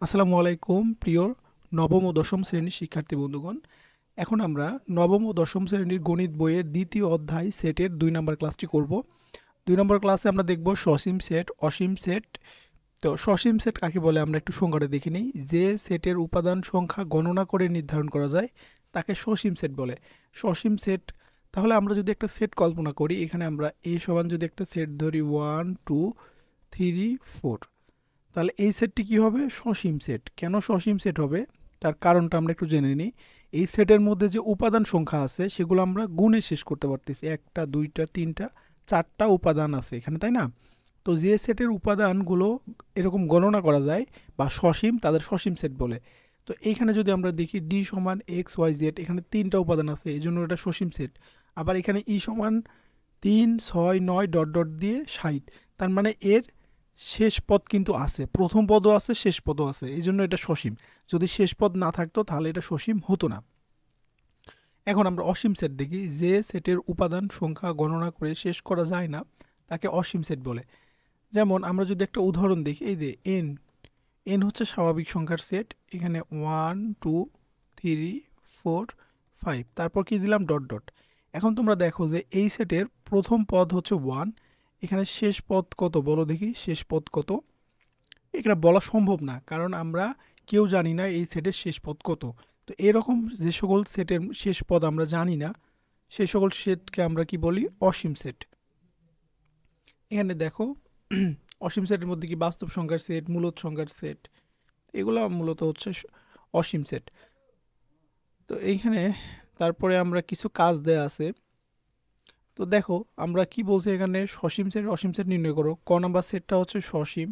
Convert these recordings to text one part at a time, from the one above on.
আসসালামু আলাইকুম প্রিয় নবম ও দশম শ্রেণীর শিক্ষার্থী বন্ধুগণ। এখন আমরা নবম ও দশম শ্রেণীর গণিত বইয়ের দ্বিতীয় অধ্যায় সেটের ২ নম্বর ক্লাসটি করব। ২ নম্বর ক্লাসে আমরা দেখব সসীম সেট, অসীম সেট। তো সসীম সেট কাকে বলে আমরা একটু সংজ্ঞাটা দেখে নিই। যে সেটের উপাদান সংখ্যা গণনা করে নির্ধারণ করা যায় তাকে সসীম সেট বলে। সসীম সেট, তাহলে আমরা যদি একটা সেট কল্পনা করি, এখানে আমরা a সমান যদি একটা সেট ধরি 1 2 3 4, তাহলে এই সেটটি কি হবে? সসীম সেট। কেন সসীম সেট হবে তার কারণটা আমরা একটু জেনে নিই। এই সেটের মধ্যে যে উপাদান সংখ্যা আছে সেগুলো আমরা গুণে শেষ করতে পারতেছি। একটা, দুইটা, তিনটা, চারটা উপাদান আছে এখানে, তাই না? তো যে সেটের উপাদানগুলো এরকম গণনা করা যায় বা সসীম, তাদের সসীম সেট বলে। তো এইখানে যদি আমরা দেখি ডি সমান এক্স ওয়াই জেড, এখানে তিনটা উপাদান আছে, এই জন্য এটা সসীম সেট। আবার এখানে ই সমান 3 6 9 ডট ডট দিয়ে 60, তার মানে এর শেষ পদ কিন্তু আছে, প্রথম পদও আছে, শেষ পদও আছে, এই জন্য এটা সসীম। যদি শেষ পদ না থাকতো তাহলে এটা সসীম হতো না। এখন আমরা অসীম সেট দেখি। যে সেটের উপাদান সংখ্যা গণনা করে শেষ করা যায় না তাকে অসীম সেট বলে। যেমন আমরা যদি একটা উদাহরণ দেখি, এই যে এন, এন হচ্ছে স্বাভাবিক সংখ্যার সেট। এখানে 1 2 3 4 5, তারপর কি দিলাম? Dot dot. এখন তোমরা দেখো যে এই সেটের প্রথম পদ হচ্ছে 1, এখানে শেষ পদ কত বলো দেখি, শেষ পদ কত? এটা বলা সম্ভব না, কারণ আমরা কেউ জানি না এই সেটের শেষ পদ কত। তো এরকম যে সকল সেটের শেষ পদ আমরা জানি না, সেই সকল সেটকে আমরা কি বলি? অসীম সেট। এখানে দেখো অসীম সেটের মধ্যে কি বাস্তব সংখ্যার সেট, মূলদ সংখ্যার সেট, এগুলো মূলত হচ্ছে অসীম সেট। তো এইখানে তারপরে আমরা কিছু কাজ দেয়া আছে। তো দেখো আমরা কি বলছি এখানে, সসীম সেট অসীম সেট নির্ণয় করো। ক নাম্বার সেটটা হচ্ছে সসীম,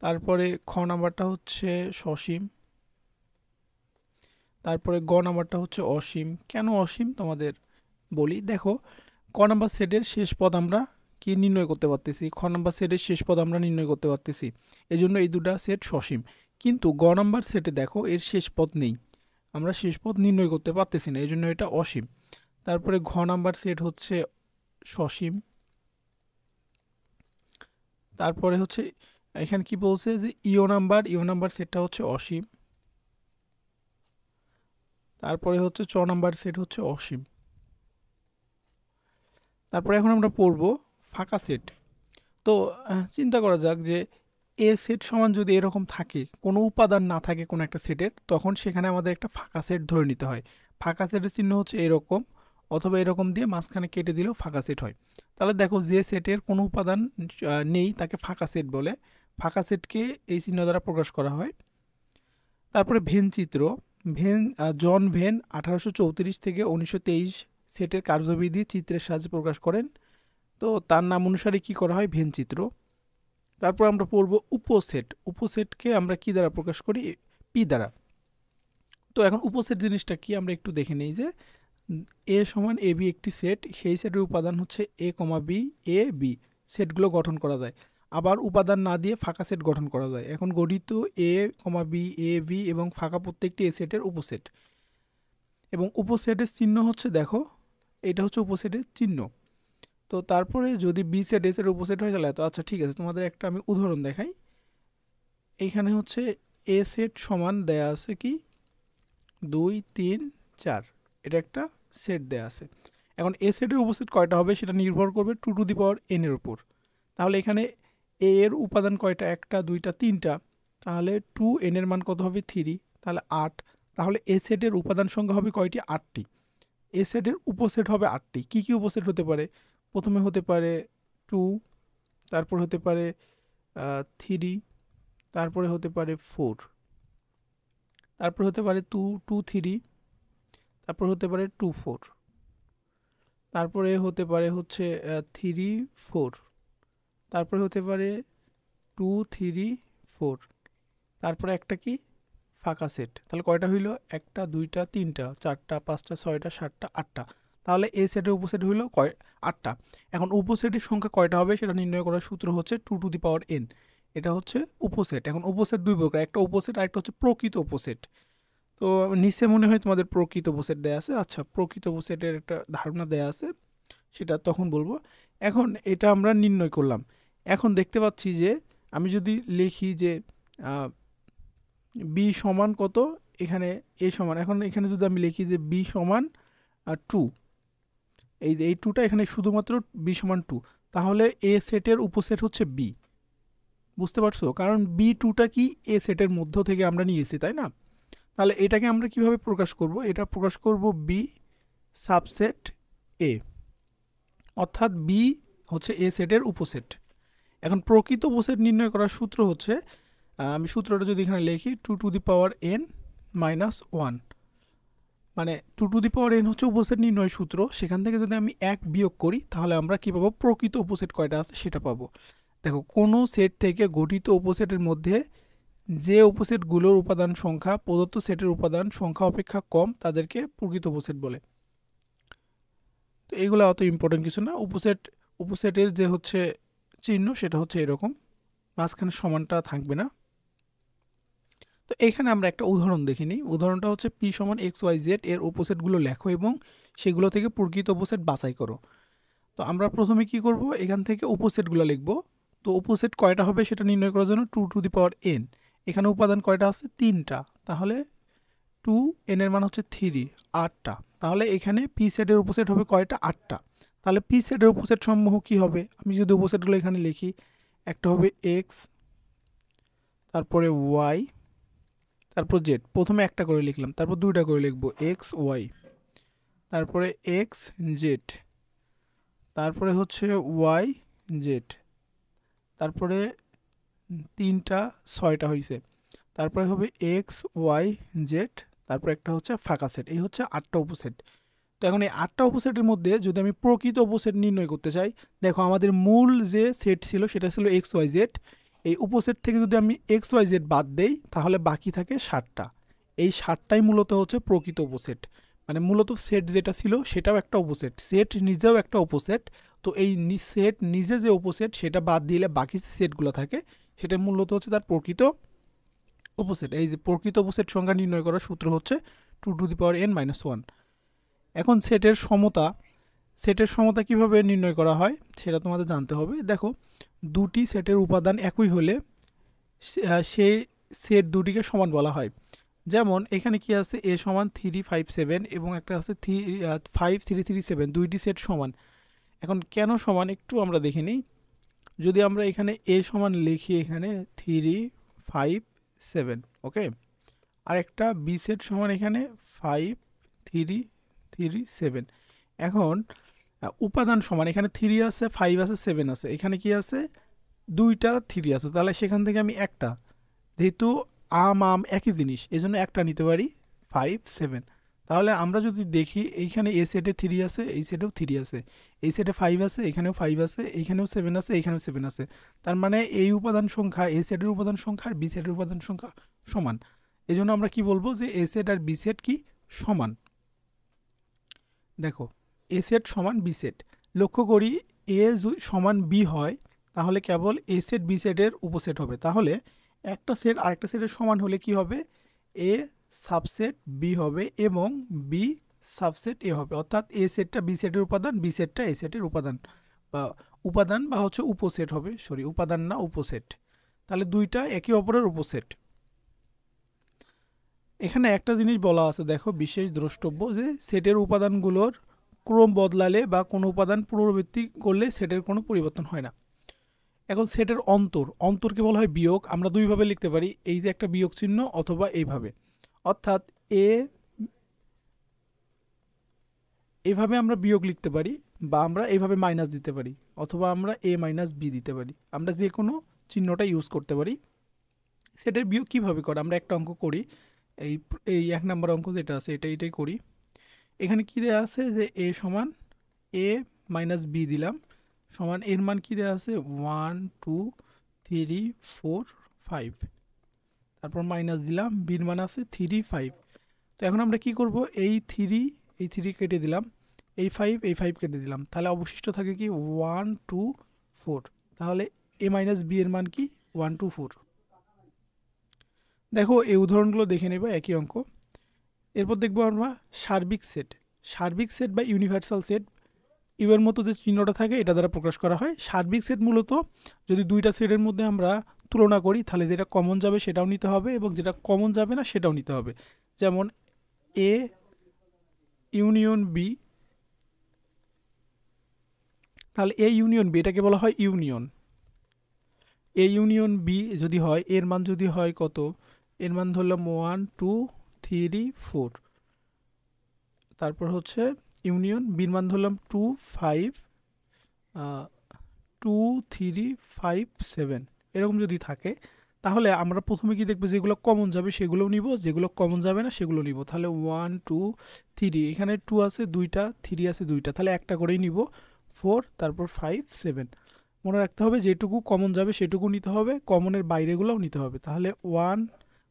তারপরে খ নাম্বারটা হচ্ছে সসীম, তারপরে গ নাম্বারটা হচ্ছে অসীম। কেন অসীম তোমাদের বলি। দেখো, ক নাম্বার সেটের শেষ পদ আমরা কি নির্ণয় করতে পারতেছি, খ নাম্বার সেটের শেষ পদ আমরা নির্ণয় করতে পারতেছি, এই জন্য এই দুটা সেট সসীম। কিন্তু গ নাম্বার সেটে দেখো এর শেষ পদ নেই, আমরা শেষ পদ নির্ণয় করতে পারতেছি না, এই জন্য এটা অসীম। তারপরে ঘ নাম্বার সেট হচ্ছে সসীম। তারপরে হচ্ছে এখানে কি বলছে যে ইও নাম্বার সেটটা হচ্ছে অসীম। তারপরে হচ্ছে চ নাম্বার সেট হচ্ছে অসীম। তারপরে এখন আমরা পড়ব ফাঁকা সেট। তো চিন্তা করা যাক যে এ সেট সমান যদি এরকম থাকে, কোনো উপাদান না থাকে কোনো একটা সেটের, তখন সেখানে আমাদের একটা ফাঁকা সেট ধরে নিতে হয়। ফাঁকা সেটের চিহ্ন হচ্ছে এরকম, অথবা এরকম দিয়ে মাঝখানে কেটে দিলেও ফাঁকা সেট হয়। তাহলে দেখো যে সেটের কোনো উপাদান নেই তাকে ফাঁকা সেট বলে। ফাঁকা সেটকে এই চিহ্ন দ্বারা প্রকাশ করা হয়। তারপরে ভেন চিত্র। জন ভেন 1834 থেকে 1923 সেটের কার্যবিধি চিত্রের সাহায্যে প্রকাশ করেন। তো তার নাম অনুসারে কি করা হয়? ভেন চিত্র। তারপর আমরা পড়ব উপসেট। উপসেটকে আমরা কি দ্বারা প্রকাশ করি? পি দ্বারা। তো এখন উপসেট জিনিসটা কি আমরা একটু দেখে নিই। যে এ সমান এ বি একটি সেট, সেই সেটের উপাদান হচ্ছে এ কমা বি, এ বি, সেটগুলো গঠন করা যায়। আবার উপাদান না দিয়ে ফাঁকা সেট গঠন করা যায়। এখন গঠিত এ কমা বি, এ বি এবং ফাঁকা প্রত্যেকটি এ সেটের উপসেট। এবং উপসেটের চিহ্ন হচ্ছে, দেখো এটা হচ্ছে উপসেটের চিহ্ন। তো তারপরে যদি বি সেট এ সেট উপসেট হয়ে গেলে, তো আচ্ছা ঠিক আছে, তোমাদের একটা আমি উদাহরণ দেখাই। এইখানে হচ্ছে এ সেট সমান দেয়া আছে কি 2 3 4, এটা একটা সেট দেয়া আছে। এখন এ সেটের উপসেট কয়টা হবে সেটা নির্ভর করবে 2 টু দি পাওয়ার n এর উপর। তাহলে এখানে a এর উপাদান কয়টা? একটা, দুইটা, তিনটা, তাহলে 2n এর মান কত হবে? 3, তাহলে 8। তাহলে এ সেটের উপাদান সংখ্যা হবে কয়টি? 8টি। এ সেটের উপসেট হবে 8টি। কি কি উপসেট হতে পারে? প্রথমে হতে পারে 2, তারপর হতে পারে 3, তারপরে হতে পারে 4, তারপর হতে পারে 2 2 3, তারপর হতে পারে 2 4, তারপরে হতে পারে হচ্ছে 3 4, তারপরে হতে পারে 2 3 4, তারপরে একটা কি? ফাঁকা সেট। তাহলে কয়টা হইলো? একটা, দুইটা, তিনটা, চারটা, পাঁচটা, ছয়টা, সাতটা, আটটা। তাহলে এই সেটের উপসেট হইলো কয়? 8টা। এখন উপসেটের সংখ্যা কয়টা হবে সেটা নির্ণয় করার সূত্র হচ্ছে 2 টু দি পাওয়ার n। এটা হচ্ছে উপসেট। এখন উপসেট দুই প্রকার, একটা উপসেট আর একটা হচ্ছে প্রকৃত উপসেট। তো নিচে মনে হয় তোমাদের প্রকৃত উপসেট দেয়া আছে। আচ্ছা, প্রকৃত উপসেটের একটা ধারণা দেয়া আছে, সেটা তখন বলবো। এখন এটা আমরা নির্ণয় করলাম। এখন দেখতে পাচ্ছি যে আমি যদি লিখি যে বি সমান কত, এখানে এ সমান, এখন এখানে যদি আমি লিখি যে বি সমান 2, এই যে এই 2টা এখানে শুধুমাত্র বি সমান 2, তাহলে এ সেটের উপসেট হচ্ছে বি। বুঝতে পারছো? কারণ বি 2টা কি এ সেটের মধ্য থেকে আমরা নিয়েছি, তাই না? তাহলে এটাকে আমরা কিভাবে প্রকাশ করব? এটা প্রকাশ করব বি সাবসেট এ, অর্থাৎ বি হচ্ছে এ সেটের উপসেট। এখন প্রকৃত উপসেট নির্ণয় করার সূত্র হচ্ছে, আমি সূত্রটা যদি এখানে লিখি 2n - 1, মানে 2n হচ্ছে উপসেট নির্ণয় সূত্র। সেখান থেকে যদি আমি 1 বিয়োগ করি তাহলে আমরা কি পাবো? প্রকৃত উপসেট কয়টা আছে সেটা পাবো। দেখো, কোনো সেট থেকে গঠিত উপসেটের মধ্যে যে উপসেটগুলোর উপাদান সংখ্যা প্রদত্ত সেটের উপাদান সংখ্যা অপেক্ষা কম তাদেরকে প্রকৃত উপসেট বলে। তো এগুলো অত ইম্পর্টেন্ট কিছু না। উপসেটের যে হচ্ছে চিহ্ন সেটা হচ্ছে এরকম, মাঝখানে সমানটা থাকবে না। তো এখানে আমরা একটা উদাহরণ দেখে নিই। উদাহরণটা হচ্ছে p সমান xyz এর উপসেটগুলো লেখো এবং সেগুলো থেকে প্রকৃত উপসেট বাছাই করো। তো আমরা প্রথমে কি করব? এখান থেকে উপসেটগুলো লিখব। তো উপসেট কয়টা হবে সেটা নির্ণয় করার জন্য 2n, এখানে উপাদান কয়টা আছে? 3টা, তাহলে 2n এর মান হচ্ছে 3, 8টা। তাহলে এখানে p সেটের উপসেট হবে কয়টা? 8টা। তাহলে p সেটের উপসেট সমূহ কি হবে? আমি যদি উপসেটগুলো এখানে লিখি, একটা হবে x, তারপরে y, তারপর z। প্রথমে একটা করে লিখলাম, তারপর দুইটা করে লিখব, x y, তারপরে x z, তারপরে হচ্ছে y z, তারপরে 3টা 6টা হয়েছে, তারপরে হবে x y z, তারপর একটা হচ্ছে ফাঁকা সেট। এই হচ্ছে 8টা উপসেট। তো এখন এই 8টা উপসেটের মধ্যে যদি আমি প্রকৃত উপসেট নির্ণয় করতে চাই, দেখো আমাদের মূল যে সেট ছিল সেটা ছিল এক্স ওয়াই জেড। এই উপসেট থেকে যদি আমি এক্স ওয়াই জেড বাদ দেই তাহলে বাকি থাকে 7টা। এই 7টাই মূলত হচ্ছে প্রকৃত উপসেট। মানে মূলত সেট যেটা ছিল সেটাও একটা উপসেট, সেট নিজেও একটা উপসেট। তো এই সেট নিজে যে উপসেট সেটা বাদ দিলে বাকি যে সেটগুলো থাকে সেটা মূলত হচ্ছে তার প্রকৃত উপসেট। এই যে প্রকৃত উপসেট সংখ্যা নির্ণয় করার সূত্র হচ্ছে 2n - 1। এখন সেটের সমতা কিভাবে নির্ণয় করা হয় সেটা তোমাদের জানতে হবে। দেখো, দুটি সেটের উপাদান একই হলে সেই সেট দুটিকে সমান বলা হয়। যেমন এখানে কি আছে? a সমান 357 এবং একটা আছে 5337, দুইটি সেট সমান। এখন কেন সমান একটু আমরা দেখে নিই। যদি আমরা এখানে a সমান লিখি, এখানে 357, ওকে, আর একটা b সেট সমান এখানে 5337। এখন উপাদান সমান, এখানে 3 আছে, 5 আছে, 7 আছে, এখানে কি আছে? দুইটা 3 আছে, তাহলে সেখান থেকে আমি একটা, যেহেতু আম একই জিনিস এই জন্য একটা নিতে পারি 5 7। তাহলে আমরা যদি দেখি এইখানে এ সেটে 3 আছে, এই সেটেও 3 আছে, এই সেটে 5 আছে, এখানেও 5 আছে, এইখানেও 7 আছে, এইখানেও 7 আছে। তার মানে এই উপাদান সংখ্যা এ সেটের উপাদান সংখ্যা আর বি সেটের উপাদান সংখ্যা সমান। এই জন্য আমরা কি বলবো? যে এ সেট আর বি সেট কি সমান। দেখো, এ সেট সমান বি সেট। লক্ষ্য করি, এ সমান বি হয় তাহলে কেবল এ সেট বি সেটের উপসেট হবে। তাহলে একটা সেট আরেকটা সেটের সমান হলে কি হবে? এ সাবসেট বি হবে এবং বি সাবসেট এ হবে। অর্থাৎ এ সেটটা বি সেটের উপাদান, বি সেটটা এ সেটের উপাদান বা হচ্ছে উপসেট হবে, সরি উপাদান না উপসেট। তাহলে দুইটা একে অপরের উপসেট। এখানে একটা জিনিস বলা আছে, দেখো, বিশেষ দ্রষ্টব্য, যে সেটের উপাদানগুলোর ক্রম বদলালে বা কোনো উপাদান পুনরাবৃত্তি করলে সেটের কোনো পরিবর্তন হয় না। এখন সেটের অন্তরকে বলা হয় বিয়োগ। আমরা দুইভাবে লিখতে পারি, এই যে একটা বিয়োগ চিহ্ন অথবা এইভাবে। অর্থাৎ এইভাবে আমরা বিয়োগ লিখতে পারি বা আমরা এইভাবে মাইনাস দিতে পারি অথবা আমরা a - b দিতে পারি। আমরা যে কোনো চিহ্নটা ইউজ করতে পারি। সেটের বিয়োগ কিভাবে করে? আমরা একটা অঙ্ক করি, এই এই 1 নম্বর অঙ্ক যেটা আছে এটাই করি। এখানে কি দেওয়া আছে? যে a সমান a - b দিলাম, সমান এর মান কি দেওয়া আছে? 1 2 3 4 5, তারপর মাইনাস দিলাম, বির মান আছে 3 5। তো এখন আমরা কি করব? এই 3 কেটে দিলাম, এই 5 কেটে দিলাম, তাহলে অবশিষ্ট থাকে কি? 1 2 4। তাহলে a - b এর মান কি? 1 2 4। দেখো, এই উদাহরণগুলো দেখে নেব, একই অঙ্ক। এরপর দেখবো আমরা সার্বিক সেট বা ইউনিভার্সাল সেট। ইউ এর মতো যে চিহ্নটা থাকে এটা দ্বারা প্রকাশ করা হয়। সার্বিক সেট মূলত যদি দুইটা সেটের মধ্যে আমরা তুলনা করি তাহলে যেটা কমন যাবে সেটাও নিতে হবে এবং যেটা কমন যাবে না সেটাও নিতে হবে। যেমন এ ইউনিয়ন বি, তাহলে এ ইউনিয়ন বি এটাকে বলা হয় ইউনিয়ন। এ ইউনিয়ন বি যদি হয়, এর মান যদি হয় কত, এর মান ধরলাম 1 2 3 4, তারপর হচ্ছে ইউনিয়ন বির মান ধরলাম 2 5 2 3 5 7, এরকম যদি থাকে তাহলে আমরা প্রথমে কি দেখবো, যেগুলো কমন যাবে সেগুলো নিব, যেগুলো কমন যাবে না সেগুলো নিব। তাহলে 1 2 3, এখানে 2 আছে দুইটা, 3 আছে দুইটা, তাহলে একটা করেই নিব। 4, তারপর 5 7। মনে রাখতে হবে যেটুকু কমন যাবে সেটুকু নিতে হবে, কমনের বাইরেগুলোও নিতে হবে। তাহলে 1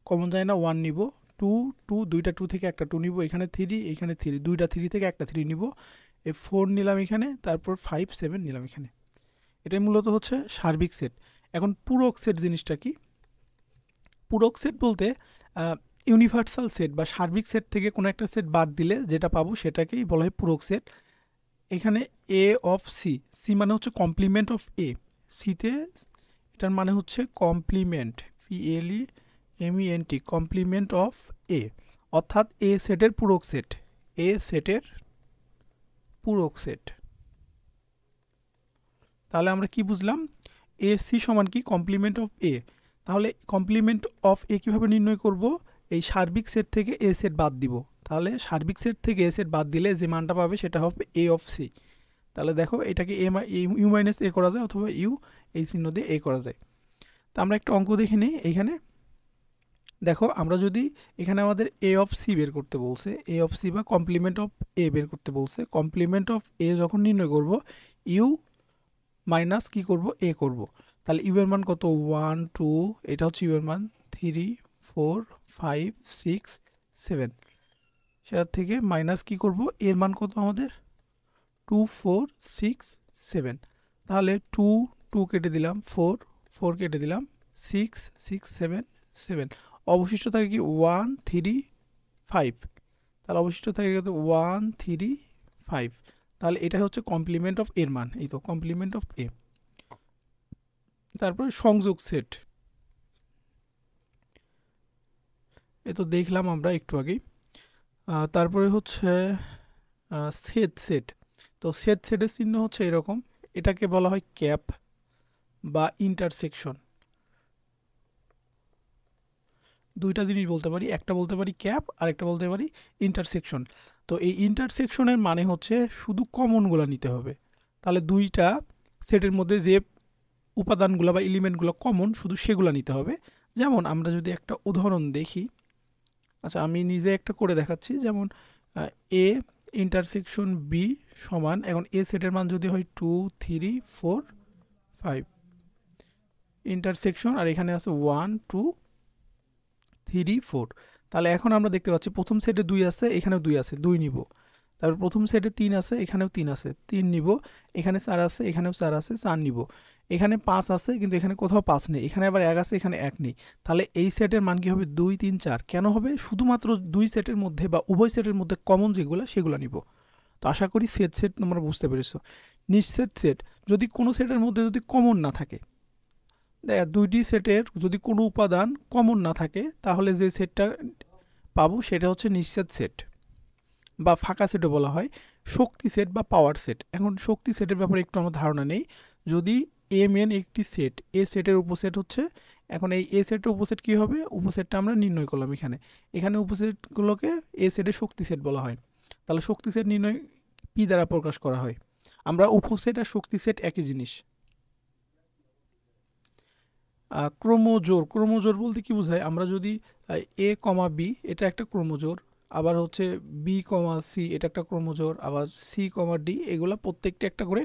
কমন যায় না, 1 নিব। 2 2, দুইটা 2 থেকে একটা 2 নিব। এখানে 3, এখানে 3, দুইটা 3 থেকে একটা 3 নিব। 4 নিলাম এখানে, তারপর 5 7 নিলাম এখানে। এটাই মূলত হচ্ছে সার্বিক সেট। এখন পূরক সেট জিনিসটা কি? পূরক সেট বলতে ইউনিভার্সাল সেট বা সার্বিক সেট থেকে কোনো একটা সেট বাদ দিলে যেটা পাবো সেটাকেই বলা হয় পূরক সেট। এখানে এ অফ সি, সি মানে হচ্ছে কমপ্লিমেন্ট অফ এ, সিতে এটার মানে হচ্ছে কমপ্লিমেন্ট, PLEMENT, কমপ্লিমেন্ট অফ এ, অর্থাৎ এ সেটের পূরক সেট, এ সেটের পূরক সেট। তাহলে আমরা কি বুঝলাম, এ সি সমান কি কমপ্লিমেন্ট অফ এ। তাহলে কমপ্লিমেন্ট অফ এ কীভাবে নির্ণয় করব, এই সার্বিক সেট থেকে এ সেট বাদ দিব। তাহলে সার্বিক সেট থেকে এ সেট বাদ দিলে যে মানটা পাবে সেটা হবে এ অফ সি। তাহলে দেখো এটাকে ইউ মাইনাস এ করা যায়, অথবা ইউ এই চিহ্ন দিয়ে এ করা যায়। তো আমরা একটা অঙ্ক দেখে নিই। এইখানে দেখো আমরা যদি এখানে আমাদের এ অফ সি বের করতে বলছে, এ অফ সি বা কমপ্লিমেন্ট অফ এ বের করতে বলছে, কমপ্লিমেন্ট অফ এ যখন নির্ণয় করব, ইউ মাইনাস কি করব, এ করব। তাহলে ইউ এর মান কত, 1 2, এটা হচ্ছে ইউ এর মান, 3 4 5 6 7, সেটার থেকে মাইনাস কি করব, এর মান কত আমাদের 2 4 6 7। তাহলে 2 2 কেটে দিলাম, 4 4 কেটে দিলাম, 6 6 7 7, অবশিষ্ট থাকে কি 1 3 5। তাহলে অবশিষ্ট থাকে কত 1 3 5। তাহলে এটা হচ্ছে কমপ্লিমেন্ট অফ এর মান, এই তো কমপ্লিমেন্ট অফ এ। তারপরে সংযোগ সেট, এ তো দেখলাম আমরা একটু আগেই। তারপরে হচ্ছে সেট সেট। তো সেট সেটের চিহ্ন হচ্ছে এরকম, এটাকে বলা হয় ক্যাপ বা ইন্টারসেকশন। দুইটা জিনিস বলতে পারি, একটা বলতে পারি ক্যাপ আর একটা বলতে পারি ইন্টারসেকশন। তো এই ইন্টারসেকশনের মানে হচ্ছে শুধু কমনগুলো নিতে হবে। তাহলে দুইটা সেটের মধ্যে যে উপাদানগুলো বা এলিমেন্টগুলো কমন শুধু সেগুলো নিতে হবে। যেমন আমরা যদি একটা উদাহরণ দেখি, আচ্ছা আমি নিজে একটা করে দেখাচ্ছি। যেমন এ ইন্টারসেকশন বি সমান, এখন এ সেটের মান যদি হয় 2 3 4 5, ইন্টারসেকশন আর এখানে আছে 1 2 3 4। তাহলে এখন আমরা দেখতে পাচ্ছি প্রথম সেটে 2 আছে, এখানেও 2 আছে, 2 নিব। তারপর প্রথম সেটে 3 আছে, এখানেও 3 আছে, 3 নিব। এখানে 4 আছে, এখানেও 4 আছে, 4 নিব। এখানে 5 আছে কিন্তু এখানে কোথাও 5 নেই, এখানে আবার 1 আছে, এখানে 1 নেই। তাহলে এই সেটের মান কি হবে, 2 3 4। কেন হবে, শুধুমাত্র দুই সেটের মধ্যে বা উভয় সেটের মধ্যে কমন যেগুলো সেগুলো নিব। তো আশা করি সেট সেট তোমরা বুঝতে পেরেছো। নিঃসেট সেট, যদি কোনো সেটের মধ্যে যদি কমন না থাকে, দুইটি সেটের যদি কোনো উপাদান কমন না থাকে তাহলে যে সেটটা পাবো সেটা হচ্ছে নিঃসেট সেট বা ফাঁকা সেটও বলা হয়, শক্তি সেট বা পাওয়ার সেট। এখন শক্তি সেটের ব্যাপারে একটু আমার ধারণা নেই। যদি এম এন একটি সেট, এ সেটের উপসেট হচ্ছে, এখন এই এ সেটের উপসেট কী হবে, উপসেটটা আমরা নির্ণয় করলাম এখানে, এখানে উপসেটগুলোকে এ সেটের শক্তি সেট বলা হয়। তাহলে শক্তি সেট নির্ণয় পি দ্বারা প্রকাশ করা হয়। আমরা উপসেট আর শক্তি সেট একই জিনিস। ক্রোমোজোর, ক্রোমোজোর বলতে কি বোঝায়, আমরা যদি এ কমা বি এটা একটা ক্রোমোজোর, আবার হচ্ছে বি কমা সি এটা একটা ক্রোমোজোর, আবার সি কমা ডি, এগুলো প্রত্যেকটা একটা করে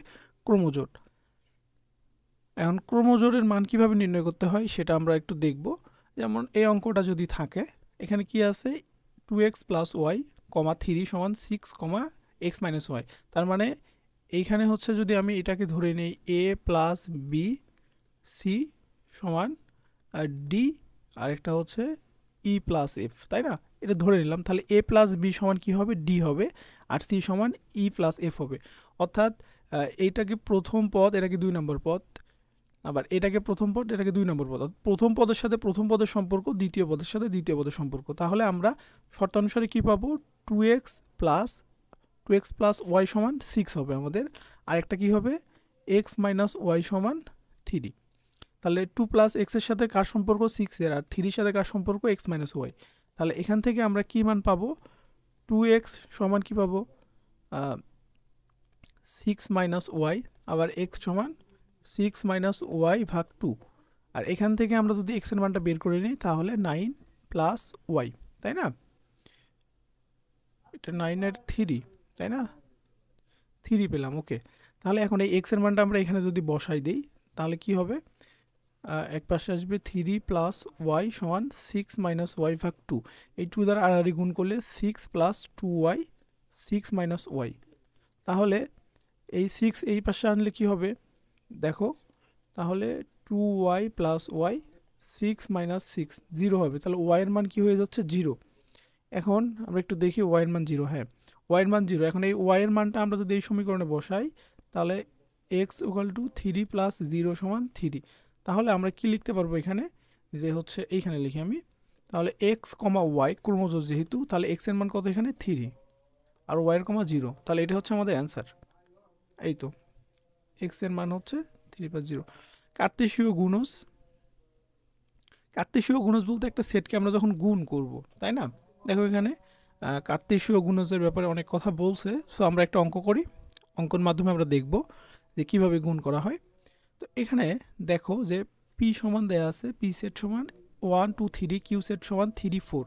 ক্রোমোজোর। এখন ক্রোমোজোরের মান কিভাবে নির্ণয় করতে হয় সেটা আমরা একটু দেখব। যেমন এই অঙ্কটা যদি থাকে, এখানে কি আছে, 2x প্লাস ওয়াই কমা 3 সমান 6 কমা এক্স মাইনাস ওয়াই। তার মানে এইখানে হচ্ছে যদি আমি এটাকে ধরে নিই এ প্লাস বি সি সমান ডি, আরেকটা হচ্ছে ই প্লাস এফ, তাই না? এটা ধরে নিলাম। তাহলে এ প্লাস বি সমান কী হবে, ডি হবে, আর সি সমান ই প্লাস এফ হবে। অর্থাৎ এইটাকে প্রথম পদ, এটাকে 2 নম্বর পদ, আবার এটাকে প্রথম পদ, এটাকে 2 নম্বর পদ। প্রথম পদের সাথে প্রথম পদের সম্পর্ক, দ্বিতীয় পদের সাথে দ্বিতীয় পদের সম্পর্ক। তাহলে আমরা শর্তানুসারে কি পাবো? 2x প্লাস ওয়াই সমান 6 হবে আমাদের। আর একটা কি হবে? x মাইনাস ওয়াই সমান 3। তাহলে 2 প্লাস x এর সাথে কার সম্পর্ক? 6 এর। আর 3 এর সাথে কার সম্পর্ক? x minus Y. তাহলে এখান থেকে আমরা কি মান পাবো? 2x সমান কি পাবো? 6 মাইনাস ওয়াই। আবার x সমান 6 মাইনাস ওয়াই ভাগ 2। আর এখান থেকে আমরা যদি x এর মানটা বের করে নিই তাহলে 9 প্লাস ওয়াই, তাই না? এটা 9 এর 3, তাই না? 3 পেলাম, ওকে। তাহলে এখন এই x এর মানটা আমরা এখানে যদি বসাই দিই তাহলে কি হবে? এক পাশে আসবে 3 প্লাস ওয়াই সমান 6 মাইনাস ওয়াই ভাগ 2। এই 2 দ্বারা আড়াআড়ি গুণ করলে 6 প্লাস 2y 6 মাইনাস ওয়াই। তাহলে এই 6 এই পাশে আনলে কি হবে দেখো? তাহলে 2y প্লাস ওয়াই 6 মাইনাস 6 0 হবে। তাহলে ওয়াই এর মান কি হয়ে যাচ্ছে? 0। এখন আমরা একটু দেখি ওয়াই এর মান 0। হ্যাঁ, ওয়াই এর মান 0। এখন এই ওয়াই এর মানটা আমরা যদি এই সমীকরণে বসাই তাহলে x ইকুয়াল টু 3 প্লাস 0 সমান 3। তাহলে আমরা কি লিখতে পারবো এখানে? যে হচ্ছে এইখানে লিখি আমি। তাহলে x কমা ওয়াই ক্রমজোড় যেহেতু, তাহলে x এর মান কত এখানে? 3 আর ওয়াই এর কমা 0। তাহলে এটা হচ্ছে আমাদের অ্যান্সার। এই তো x এর মান হচ্ছে 3 প্লাস 0। কার্তেশীয় গুণজ। কার্তেশীয় গুণজ বলতে একটা সেটকে আমরা যখন গুণ করব, তাই না? দেখো এখানে কার্তেশীয় গুণজের ব্যাপারে অনেক কথা বলছে। সো আমরা একটা অঙ্ক করি, অঙ্কর মাধ্যমে আমরা দেখব যে কিভাবে গুণ করা হয়। তো এখানে দেখো যে পি সমান দেয়া আছে, পি সেট সমান 1 2 3, কিউ সেট সমান 3 4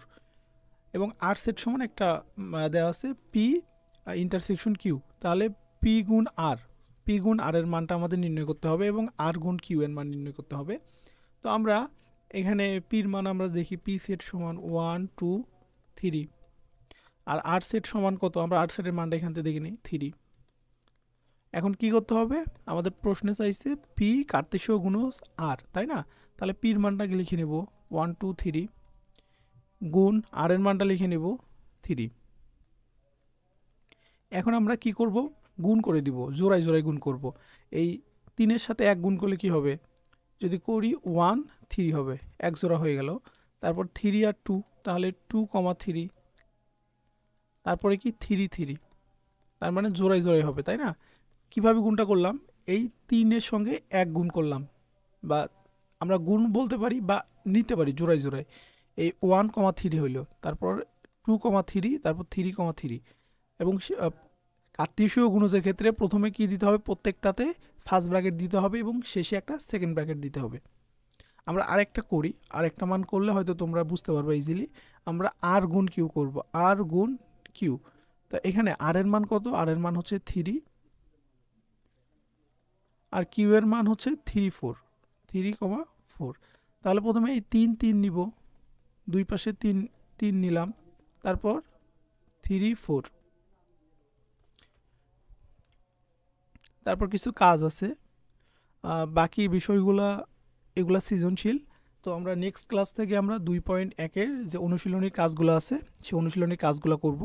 এবং আর সেট সমান একটা দেওয়া আছে পি ইন্টারসেকশন কিউ। তাহলে পি গুণ আর, পি গুণ আর এর মানটা আমাদের নির্ণয় করতে হবে এবং আর গুণ কিউ এর মান নির্ণয় করতে হবে। তো আমরা এখানে পির মান আমরা দেখি, পি সেট সমান 1 2 3 আর আর সেট সমান কত? আমরা আর সেটের মানটা এখান থেকে দেখে নিই 3। এখন কি করতে হবে? আমাদের প্রশ্নে চাইছে পি কার্তেশীয় গুণজ আর, তাই না? তাহলে পির মানটাকে লিখে নেব 1 2 3 গুণ আর এর মানটা লিখে নেব 3। এখন আমরা কি করব? গুণ করে দিব, জোড়ায় জোড়ায় গুণ করব। এই 3 এর সাথে 1 গুণ করলে কি হবে? যদি করি 1 3 হবে, এক জোড়া হয়ে গেল। তারপর 3 আর 2, তাহলে 2 3, তারপরে কি 3 3, তার মানে জোড়ায় জোড়ায় হবে, তাই না? কিভাবে গুণটা করলাম? এই 3 এর সঙ্গে 1 গুণ করলাম, বা আমরা গুণ বলতে পারি বা নিতে পারি জোড়ায় জোড়ায়। এই 1 3 হইল, তারপর 2 3, তারপর 3 3। এবং কার্তেশীয় গুণজের ক্ষেত্রে প্রথমে কি দিতে হবে? প্রত্যেকটাতে ফার্স্ট ব্র্যাকেট দিতে হবে এবং শেষে একটা সেকেন্ড ব্র্যাকেট দিতে হবে। আমরা আরেকটা করি, আরেকটা মান করলে হয়তো তোমরা বুঝতে পারবে ইজিলি। আমরা আর গুণ কিউ করব, আর গুণ কিউ। তো এখানে আর এর মান কত? আর এর মান হচ্ছে 3 আর কিউ এর মান হচ্ছে 3 4। তাহলে প্রথমে এই 3 3 নিব, দুই পাশে 3 3 নিলাম, তারপর 3 4। তারপর কিছু কাজ আছে, বাকি বিষয়গুলা এগুলা সৃজনশীল। তো আমরা নেক্সট ক্লাস থেকে আমরা 2.1 এর যে অনুশীলনী কাজগুলো আছে সেই অনুশীলনী কাজগুলো করব।